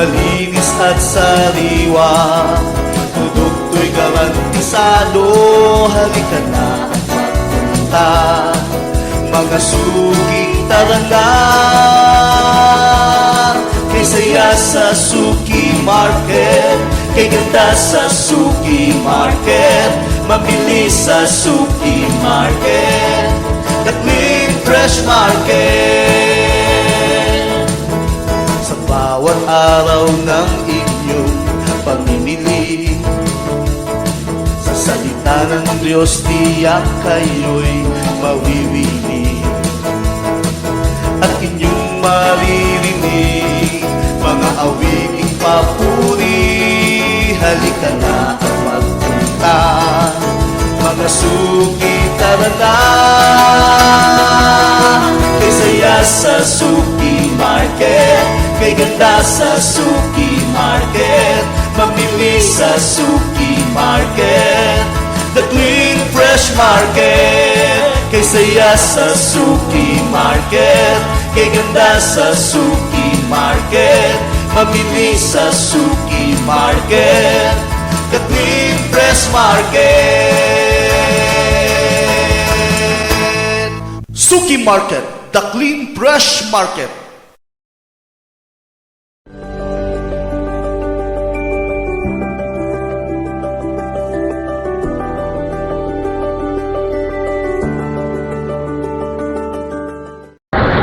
malinis at sariwa, produkto'y garantisado. Halika na at magpunta, mga suking tara na. Kay saya sa Suki Market, kay ganda sa Suki Market, mabilis sa Suki Market, the clean fresh market. Sa bawat araw ng inyong pamimili, sa salita ng Diyos tiyak kayo'y mawiwili, at inyong maririnig mga awiting papuri. Halika na at magpunta, mga suki tara na. Kay saya sa Suki Market, kay ganda sa Suki Market, mamili sa Suki Market, the clean fresh market. Kay saya sa Suki Market, kay ganda sa Suki Market, mamili sa Suki Market, the clean fresh market. Suki Market, the clean fresh market.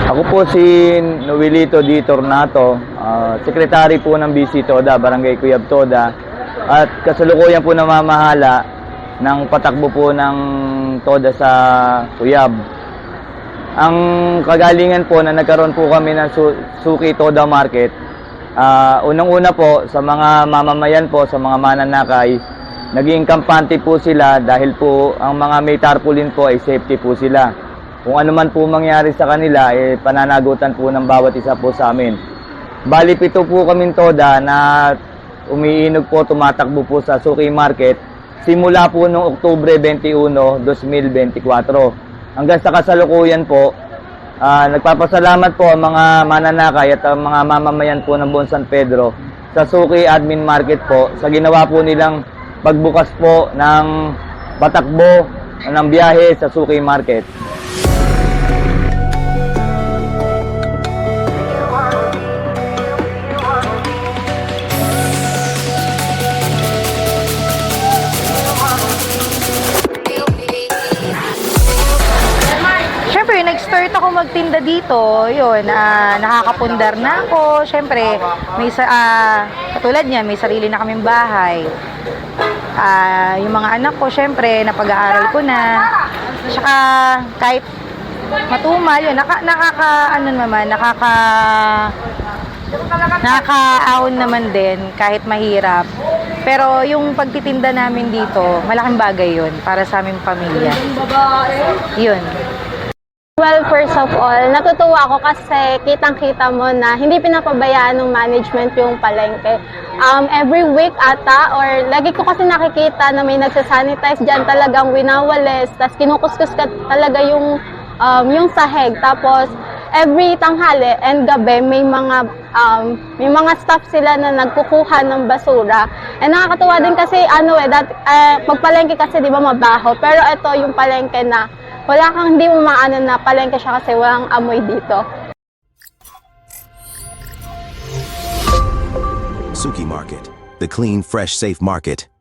Ako po si Noelito Di Tornato, sekretary po ng BC Toda, Barangay Cuyab Toda, at kasalukuyan po namamahala ng patakbo po ng Toda sa Cuyab. Ang kagalingan po na nagkaroon po kami ng Suki Toda Market, unang-una po sa mga mamamayan po, sa mga mananakay, naging kampante po sila dahil po ang mga may tarpaulin po ay safety po sila. Kung ano man po mangyari sa kanila, pananagutan po ng bawat isa po sa amin. Bali, 7 po kaming Toda na umiinog po, tumatakbo po sa Suki Market simula po noong Oktubre 21, 2024. Hanggang sa kasalukuyan po, nagpapasalamat po ang mga mananakay at ang mga mamamayan po ng buong San Pedro sa Suki Admin Market po sa ginawa po nilang pagbukas po ng patakbo ng biyahe sa Suki Market. Nag-start ako magtinda dito, yun, nakakapundar na ako. Siyempre, may katulad niya, may sarili na kaming bahay. Yung mga anak ko, siyempre, napag-aaral ko na. Tsaka, kahit matumal, yun, nakakaahon naman din, kahit mahirap. Pero yung pagtitinda namin dito, malaking bagay yun para sa aming pamilya. Yun. Well, first of all, natutuwa ako kasi kitang-kita mo na hindi pinapabayaan ng management yung palengke. Every week ata, or lagi ko kasi nakikita na may nagsasanitize dyan, talagang winawalis, tapos kinukuskus ka talaga yung sahig. Tapos, every tanghali and gabi, may mga staff sila na nagkukuha ng basura. And nakakatuwa din kasi, pagpalengke kasi di ba mabaho, pero ito yung palengke na wala kang hindi mo maano na palengke siya kasi walang amoy dito. Suki Market, the clean, fresh, safe market.